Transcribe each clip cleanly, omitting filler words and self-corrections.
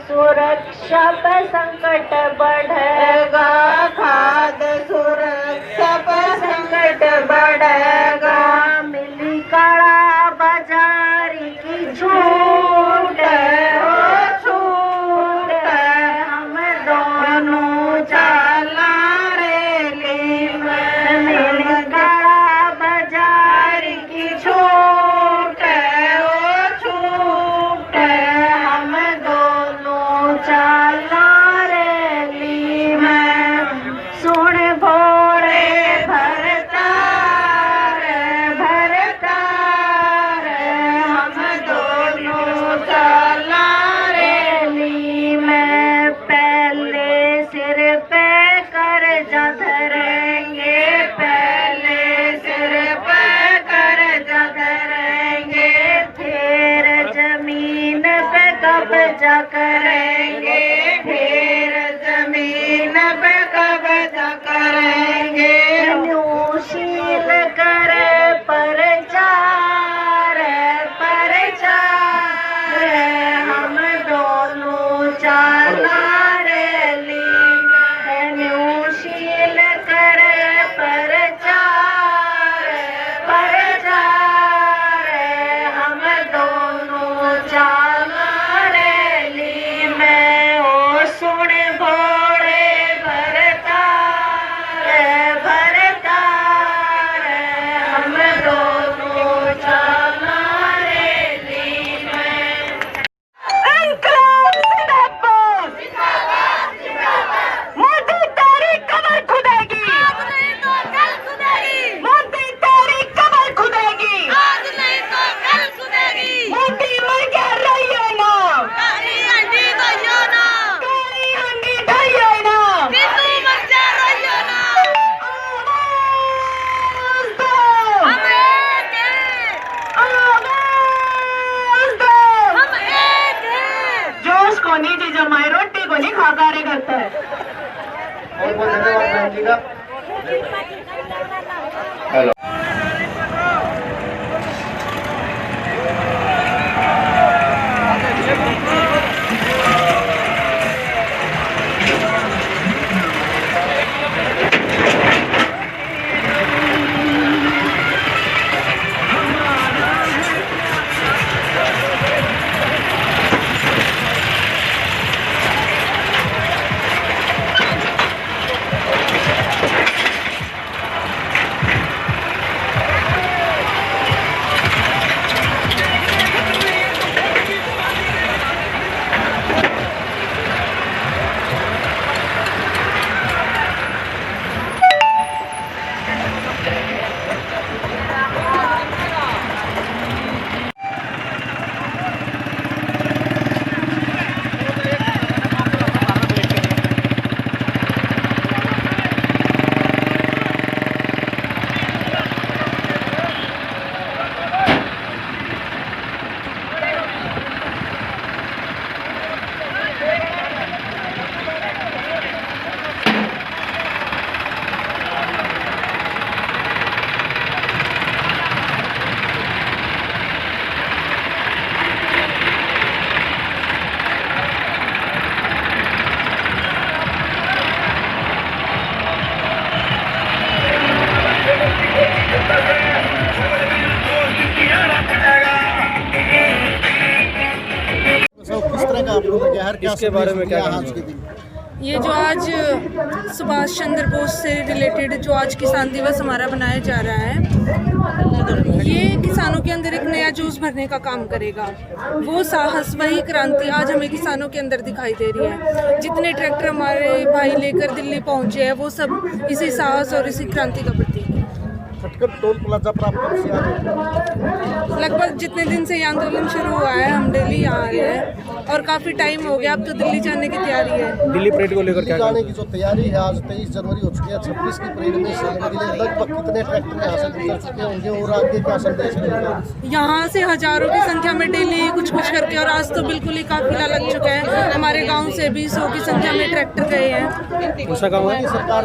सुरक्षा पर संकट बढ़ेगा, खाद्य सुरक्षा पर संकट बढ़ेगा। मिली काला बाजारी की छूट छूट, हम दोनों चला रेली में। मिली काला बाजारी की छूट छूट, हम दोनों चला रेली में। सुन भोरे भरता रे, हम दोनों चला रेली में। पहले सिर पे कर्जा धरेंगे, पहले सिर पे कर्जा धरेंगे, फिर जमीन पे कब्जा करेंगे, फिर जमीन पे कब्जा करेंगे। न्यूशील करे प्रचार हम दोनों चला रेली में। न्यूशील करे प्रचार हम दोनों चला रेली में। ओ सुन भोरे भरता रे, हम दोनों चला रेली में। इंकलाब जिंदाबाद, मोदी तेरी कमर खुदेगी, आज नहीं तो कल खुदेगी, मोदी तेरी कमर खुदेगी, आज नहीं तो कल खुदेगी। मोदी मर गया रहिए ना, काली अंडी दइयो ना, काली अंडी ढाइए ना। बिट्टू मर जा रहियो ना। आवाज दो, हम एक हैं, आवाज दो। हम एक हैं। जोश को नहीं जी जमाए, रोटी को नहीं खा कार्य करता है। बहुत बहुत धन्यवाद बहन जी का। हेलो इसके बारे में क्या ये जो आज सुभाष चंद्र बोस से रिलेटेड जो आज किसान दिवस हमारा बनाया जा रहा है, ये किसानों के अंदर एक नया जोश भरने का काम करेगा। वो साहस, वही क्रांति आज हमें किसानों के अंदर दिखाई दे रही है। जितने ट्रैक्टर हमारे भाई लेकर दिल्ली पहुंचे हैं, वो सब इसी साहस और इसी क्रांति का प्रतीक है। खटखट टोल प्लाजा पर आप कब से आ रहे हैं? लगभग जितने दिन से ये आंदोलन शुरू हुआ है हम दिल्ली आ रहे हैं और काफ़ी टाइम हो गया, अब तो दिल्ली जाने की तैयारी है। दिल्ली परेड को लेकर क्या जाने की जो तैयारी है, आज 23 जनवरी हो चुकी है, 26 की परेड में शामिल के लिए लगभग कितने ट्रैक्टर यहाँ से गुजर चुके होंगे और आगे क्या संदेश रहेगा? यहाँ से हजारों की संख्या में डेली कुछ कुछ करके, और आज तो बिल्कुल ही काफिला लग चुका है। हमारे गांव से भी 100 की संख्या में ट्रैक्टर गए हैं। कौन सा गाँव है?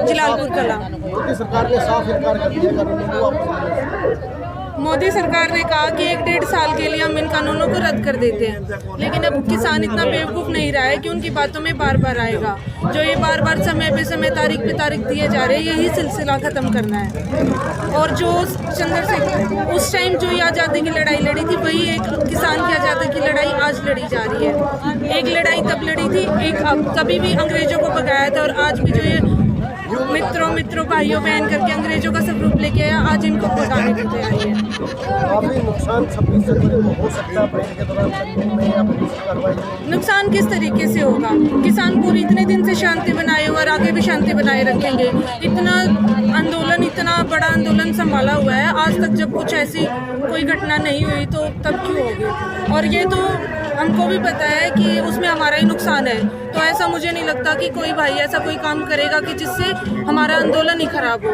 जलालपुर कला। मोदी सरकार ने साफ इनकार कर दिया कानूनों को वापस। मोदी सरकार ने कहा कि 1-1.5 साल के लिए हम इन कानूनों को रद्द कर देते हैं, लेकिन अब किसान इतना बेवकूफ़ नहीं रहा है कि उनकी बातों में बार बार आएगा। जो ये बार बार समय पे समय तारीख पे तारीख दिए जा रहे हैं, यही सिलसिला ख़त्म करना है। और जो चंद्रशेखर उस टाइम जो ये आज़ादी की लड़ाई लड़ी थी, वही एक किसान की आज़ादी की लड़ाई आज लड़ी जा रही है। एक लड़ाई तब लड़ी थी, एक अब कभी भी अंग्रेज़ों को भगाया था, और आज भी जो ये मित्रों भाइयों बहन करके अंग्रेजों का स्वरूप लेके आया, आज इनको भगाने की तैयारी है। काफी नुकसान 26 जनवरी को हो सकता है परेड के दौरान संगठन में या पुलिस की कार्रवाई। नुकसान किस तरीके से होगा? किसान पूरी इतने दिन से शांति बनाए हुए और आगे भी शांति बनाए रखेंगे। इतना आंदोलन, इतना बड़ा आंदोलन संभाला हुआ है, आज तक जब कुछ ऐसी कोई घटना नहीं हुई तो तब क्यों होगी? और ये तो हमको भी पता है कि उसमें हमारा ही नुकसान है, तो ऐसा मुझे नहीं लगता कि कोई भाई ऐसा कोई काम करेगा कि जिससे हमारा आंदोलन ही खराब हो।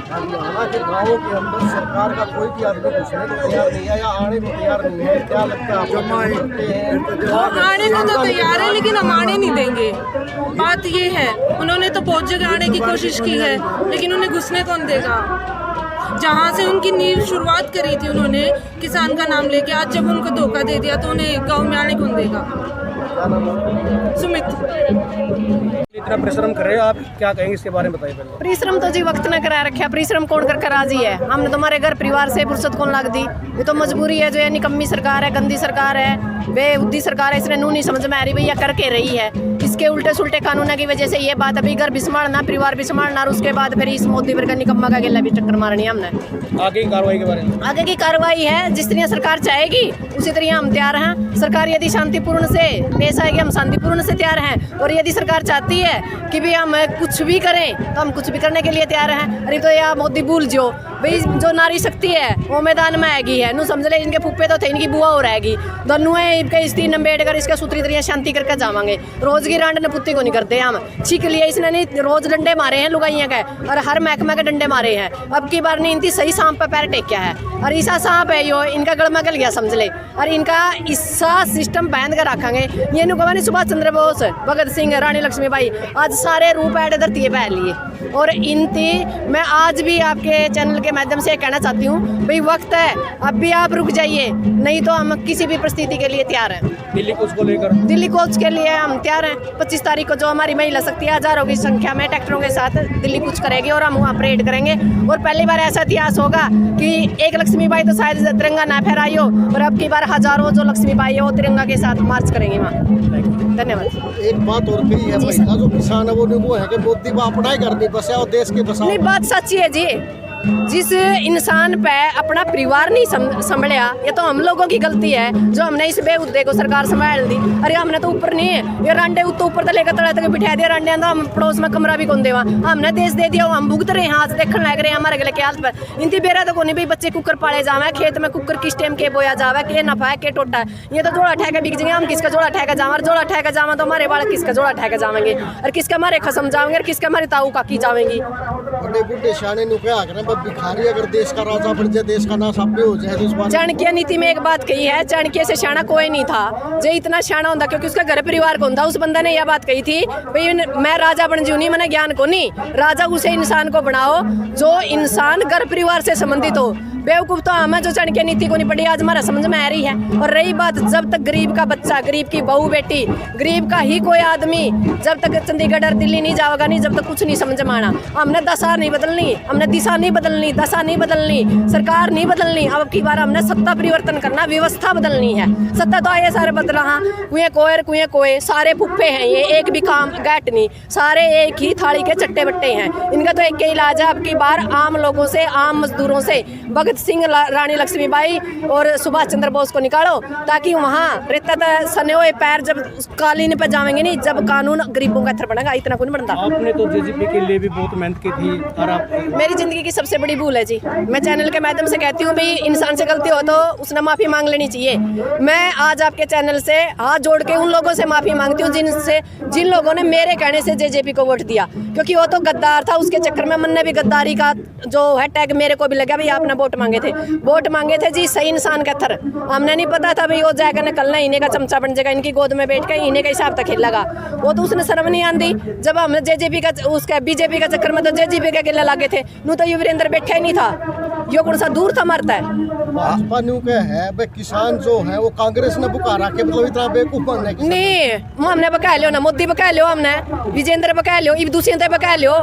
हालांकि गाँवों के अंदर सरकार का कोई भी आदमी घुसने को तैयार नहीं है या आने को तैयार नहीं है, क्या लगता है आपको? आने को तो तैयार है, लेकिन हम आने नहीं देंगे। बात ये है, उन्होंने तो बहुत जगह आने की कोशिश की है, लेकिन उन्हें घुसने कौन देगा? जहाँ से उनकी नींव शुरुआत करी थी उन्होंने किसान का नाम लेके, आज जब उनको धोखा दे दिया तो उन्हें गांव में आने कौन देगा? सुमित, इतना परिश्रम कर रहे हो आप, क्या कहेंगे इसके बारे में बताइए पहले। परिश्रम तो जी वक्त न करा रखा, परिश्रम कौन कर राजी है? हमने तुम्हारे घर परिवार से फुर्सत कौन लग दी? ये तो मजबूरी है, जो है निकम्मी सरकार है, गंदी सरकार है, बेउद्दी सरकार है, इसने नू नहीं समझ में आ रही भैया कर के रही है। इसके उल्टे सुल्टे कानूनों की वजह से ये बात अभी घर भी संभालना, परिवार भी संभालना, और उसके बाद फिर इस मोदी पर का निकम्मा का गेला भी चक्कर मारनी है हमने। आगे की कार्रवाई के बारे में? आगे की कार्रवाई है जिस तरह सरकार चाहेगी उसी तरह हम तैयार हैं। सरकार यदि शांतिपूर्ण से पेश आएगी, हम शांतिपूर्ण से तैयार हैं, और यदि सरकार चाहती है कि भी हम कुछ भी करें तो हम कुछ भी करने के लिए तैयार हैं। अरे तो यार मोदी भूल जो भाई, जो नारी शक्ति है वो मैदान में आएगी है, नू समझ ले इनके फुप्पे तो थे, इनकी बुआ हो रहेगी दोनों है इनके इस 3 अम्बेडकर इसका सूत्री तरिया शांति करके जावांगे। रोज की रांड ने पुत्ती को नहीं करते हम, छिक लिए इसने नहीं, रोज डंडे मारे हैं लुगाइया के, और हर महकमा के डंडे मारे हैं। अब की बार ने इनकी सही सांप पे पैर टेकिया है, और ऐसा सांप है यो इनका गड़ में गल गया समझ ले, और इनका ऐसा सिस्टम बांध कर रखेंगे। ये नु कहा सुभाष चंद्र बोस, भगत सिंह, रानी लक्ष्मीबाई, आज सारे रूप ऐड धरती पे लिए। और इनती मैं आज भी आपके चैनल के माध्यम से कहना चाहती हूँ भाई, वक्त है, अब भी आप रुक जाइए, नहीं तो हम किसी भी परिस्थिति के लिए तैयार हैं। दिल्ली कूच को लेकर? दिल्ली कूच के लिए हम तैयार हैं। 25 तारीख को जो हमारी महिला शक्ति हजारों की संख्या में ट्रैक्टरों के साथ दिल्ली कूच करेगी, और हम वहाँ परेड करेंगे। और पहली बार ऐसा इतिहास होगा कि एक लक्ष्मीबाई तो शायद तिरंगा ना फहराई हो, और अब की बार हजारों जो लक्ष्मीबाई है वो तिरंगा के साथ मार्च करेंगे वहाँ। धन्यवाद। एक बात और कही है महिला जो किसान है वो है कि मोदी बाप पढ़ाई करनी बस है और देश के बसाओ। नहीं, बात सच्ची है जी। जिस इंसान पे अपना परिवार नहीं संभलिया, ये तो हम लोगों की गलती है जो हमने इस बेउद्दे को सरकार संभाल दी। अरे हमने तो ऊपर नहीं है, ये रांडे ऊपर तो लेकर तड़े तक बिठा दिया रांडे, तो हम पड़ोस में कमरा भी कौन देवा, हमने देश दे दिया, हम भुगत रहे हैं, आज देखने लग रहे हैं हमारे गले के हालत पर। इनती बेरा तो कोई भी बच्चे कुकर पाले जावे, खेत में कुकर किस टाइम के बोया जावे, के नफा है के टोटा है, ये तो जोड़ा ठेका बिक जाएंगे। हम किसका जोड़ा ठेका जावा, जोड़ा ठेका जावा तो हमारे बालक किसका जोड़ा ठेका जावेंगे, और किसका हमारे खसम जावेंगे, और किसका हमारे ताऊ काकी जावेंगी। बड़े बुढ़े शाने नु क्या करें, बस भिखारी अगर देश का राजा बन जाए, देश का नाश आपे हो जाए तो इस बात। चाणक्य नीति में एक बात कही है, चाणक्य से शाना कोई नहीं था जो इतना शाना होता, क्योंकि उसका घर परिवार कौन था। उस बंदा ने यह बात कही थी भाई मैं राजा बन जू नहीं, मैंने ज्ञान को नहीं, राजा उसे इंसान को बनाओ जो इंसान घर परिवार से संबंधित हो। बेवकूफ तो हमें जो चाणक्य नीति को नहीं पड़ी, आज हमारा समझ में आ रही है। और रही बात, जब तक गरीब का बच्चा, गरीब की बहू बेटी, गरीब का ही कोई आदमी जब तक चंडीगढ़ और दिल्ली नहीं जाएगा नहीं, जब तक कुछ नहीं समझ में आना। हमने दशा नहीं बदलनी, हमने दिशा नहीं बदलनी, दशा नहीं बदलनी, सरकार नहीं बदलनी। अब की बार हमने सत्ता परिवर्तन करना, व्यवस्था बदलनी है। सत्ता तो आए सारे बदल रहा, कुएं कोए सारे फुप्पे हैं, ये एक भी काम गैट नहीं, सारे एक ही थाली के चट्टे बट्टे हैं। इनका तो एक ही इलाज है, अब की बार आम लोगों से, आम मजदूरों से, भगत भगत सिंह, रानी लक्ष्मीबाई और सुभाष चंद्र बोस को निकालो, ताकि वहाँ रहता सने हुए पैर जब कालीन पे जाएंगे नहीं, जब कानून गरीबों का असर बनेगा, इतना कुछ बनता। आपने तो जेजेपी के लिए भी बहुत मेहनत की थी और आप मेरी जिंदगी की सबसे बड़ी भूल है जी। मैं चैनल के माध्यम से कहती हूँ भाई, इंसान से गलती हो तो उसने माफ़ी मांग लेनी चाहिए। मैं आज आपके चैनल से हाथ जोड़ के उन लोगों से माफ़ी मांगती हूँ जिन लोगों ने मेरे कहने से जेजेपी को वोट दिया, क्योंकि वो तो गद्दार था। उसके चक्कर में मैंने भी गद्दारी का जो है टैग मेरे को भी लगा, भाई आपने वोट मांगे थे जी सही इंसान का थर। हमने नहीं पता था भाई वो जाएगा निकलना, इन्हें का चमचा बन जाएगा, इनकी गोद में बैठ के इन्हें का हिसाब तक खेलेगा। वो तो उसने शर्म नहीं आती। जब हमने जेजेपी का उसका बीजेपी का चक्कर में तो जेजेपी के गिले लागे थे, नू तो युवरेंद्र बैठा ही नहीं था, यो कौन सा दूर था मरता है। भाजपा न्यू के है भाई, किसान जो है वो कांग्रेस ने बुकारा के मतलब इतना बेवकूफ बनने की नहीं, हमने बका लियो ना, मोदी बका लियो, हमने विजेंद्र बका लियो, इब दूसरे बका लियो।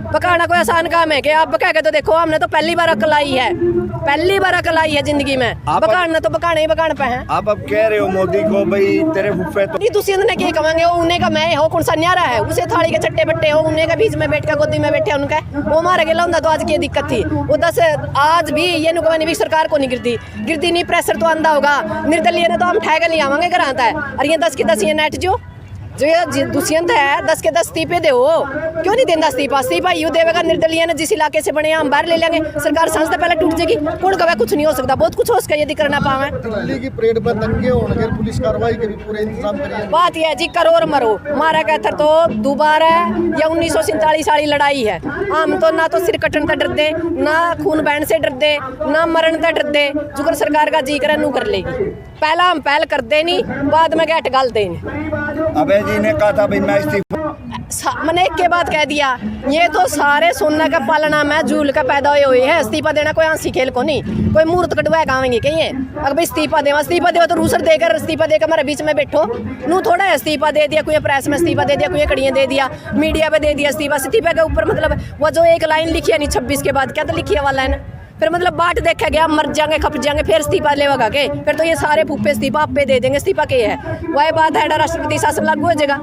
बकाना कोई आसान काम है कि आप बका के तो देखो, हमने तो पहली बार अकल आई है, पहली बार अकल आई है जिंदगी में। बकाना तो बकाने ही बकान पे है। आप अब कह रहे हो मोदी को भाई तेरे फुफ्फे तो नहीं, दूसरे ने क्या कहेंगे, वो उन्हें का मैं हो कौन सा न्यारा है, उसे थाली के चट्टे बट्टे हो, उन्हें का बीच में बैठ के गोदी में बैठे उनका वो मारा गया होता तो आज की दिक्कत थी। वो 10 आज भी ये नुकमानी भी सरकार को नहीं गिरती नहीं, प्रेशर तो आंदा होगा। निर्दलीय ने तो हम ठहगा ले आवांगे घर आता है, और ये 10 के 10 ये नेट जो ये दुष्यंत है 10 के 10 इस्तीफे दे, क्यों नहीं देता इस्तीफा यू देगा। निर्दलीय ने जिस इलाके से बने हम बाहर ले लेंगे, सरकार सांस पहले टूट जाएगी। कौन कहे कुछ नहीं हो सकता, बहुत कुछ हो सकता यदि करना पावे। दिल्ली की परेड पर दंगे होने पुलिस कार्रवाई के भी पूरे इंतजाम करिए। बात यह है जी, करो और मरो, मारा कहता तो दोबारा या 1947 वाली लड़ाई है। हम तो ना तो सिर कटन से डरते, ना खून बहन से डरते, ना मरण से डरते। जुगर सरकार का जी करे नू कर लेगी, पहला हम पहल करते नहीं, बाद में गैट गालते नहीं। अबे जी ने कहा था भाई मैं इस्तीफा, मैंने एक के बाद कह दिया, ये तो सारे सोना का पालना में झूल का पैदा हुए है। इस्तीफा देना कोई हंसी खेल को नहीं, कोई मूर्त कटवा गावेंगे कहीं है। अगर भाई इस्तीफा देवा तो रूसर देकर इस्तीफा देकर हमारे बीच में बैठो। नू थोड़ा है इस्तीफा दे दिया, कोई प्रेस में इस्तीफा दे दिया, कोई कड़ियाँ दे दिया, मीडिया पे दे दिया इस्तीफा के ऊपर मतलब वो जो एक लाइन लिखी है नहीं 26 के बाद, क्या तो लिखी है वाला है ना, फिर मतलब बाट देखा गया, मर जाएंगे खप जाएंगे, फिर इस्तीफा लेगा के, फिर तो ये सारे फूफे इस्तीफा आप पे दे देंगे। इस्तीफा के है वही बात है, राष्ट्रपति शासन लागू हो जाएगा,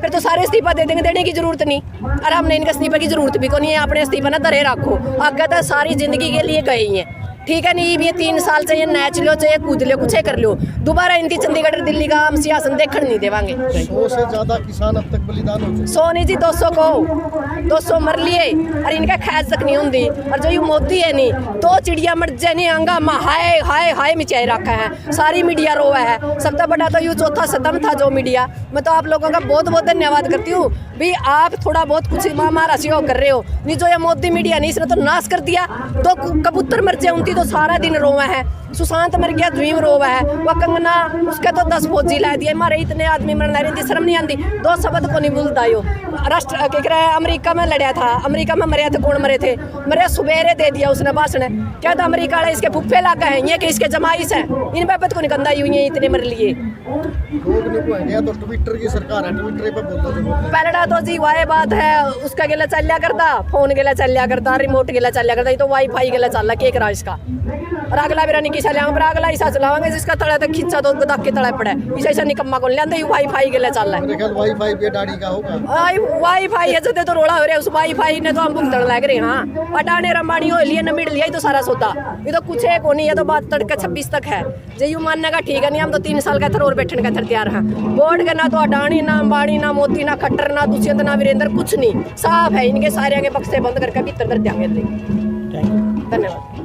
फिर तो सारे इस्तीफा दे देंगे, देने की जरूरत नहीं। और हमने इनका इस्तीफा की जरूरत भी को नहीं है, अपने इस्तीफा ना धरे रखो, आगे तो सारी जिंदगी के लिए गए ही हैं। ठीक है नहीं, ये 3 साल से ये नाच लो चाहे कूद लो कुछ कर लो, दोबारा इनकी चंडीगढ़ दिल्ली का हम सियासन देखने नहीं देवांगे। 100 से ज्यादा किसान अब तक बलिदान हो चुके। 100 नहीं जी 200 मर लिए, और इनका खैज तक नहीं होती। और जो ये मोदी है नहीं, 2 चिड़िया मर जाए नहीं, हंगामा हाय हाय हाय मिचाई रखा है, सारी मीडिया रोवा है। सबसे बड़ा तो ये चौथा सदम था जो मीडिया। मैं तो आप लोगों का बहुत बहुत धन्यवाद करती हूँ भाई, आप थोड़ा बहुत कुछ हमारा सहयोग कर रहे हो। नहीं जो ये मोदी मीडिया नहीं, इसने तो नाश कर दिया। तो कबूतर मर जाए उनकी तो सारा दिन रोवा है, सुशांत मर गया द्वीम रोवा है, वह कंगना उसके तो 10 फौजी ला दिए, हमारे इतने आदमी मरना रही थी, शर्म नहीं आती। 2 शब्द को नहीं भूलता यो। राष्ट्र क्या कह रहा है, अमेरिका में लड़ा था, अमेरिका में मरे थे, कौन मरे थे, मरे सुबेरे दे दिया उसने भाषण, क्या तो अमेरिका वाले इसके फुफ्फे लागा है, ये कि इसके जमाइश है, इन बाबत को निकंदा यूं ही इतने मर लिए। लोग नहीं कहेंगे तो ट्विटर की सरकार है, ट्विटर पे बोलता पहला तो जी वाई बात है, उसका गिला चलिया करता, फोन गिला चलिया करता, रिमोट गिला चलिया करता, ये तो वाईफाई गिला चल रहा केक राइस का। और अगला बिरानी की चलाएंगे, पर अगला ऐसा चलावांगे जिसका तड़ा तक खिंचा तो गदा के तड़ा पड़े, ऐसा निकम्मा को लेंदे वाईफाई गिला चल रहा है। मेरे ख्याल वाईफाई पे डाड़ी का होगा, वाईफाई है जब तो रोड़ा हो रहा है, उस वाईफाई ने तो हम भुगतन लग रहे। हाँ अटाने रंबानी हो लिए न मिल लिया, तो सारा सोता ये तो कुछ है को नहीं, ये तो बात तड़का 26 तक है। जो यूं मानने का ठीक है नहीं, हम तो 3 साल का थर और बैठने का थर तैयार हैं। बोर्ड के ना तो अडानी ना अंबानी ना मोदी ना खट्टर ना दुष्यंत ना वीरेंद्र, कुछ नहीं साफ है। इनके सारे आगे बक्से बंद करके भीतर धर देंगे। धन्यवाद।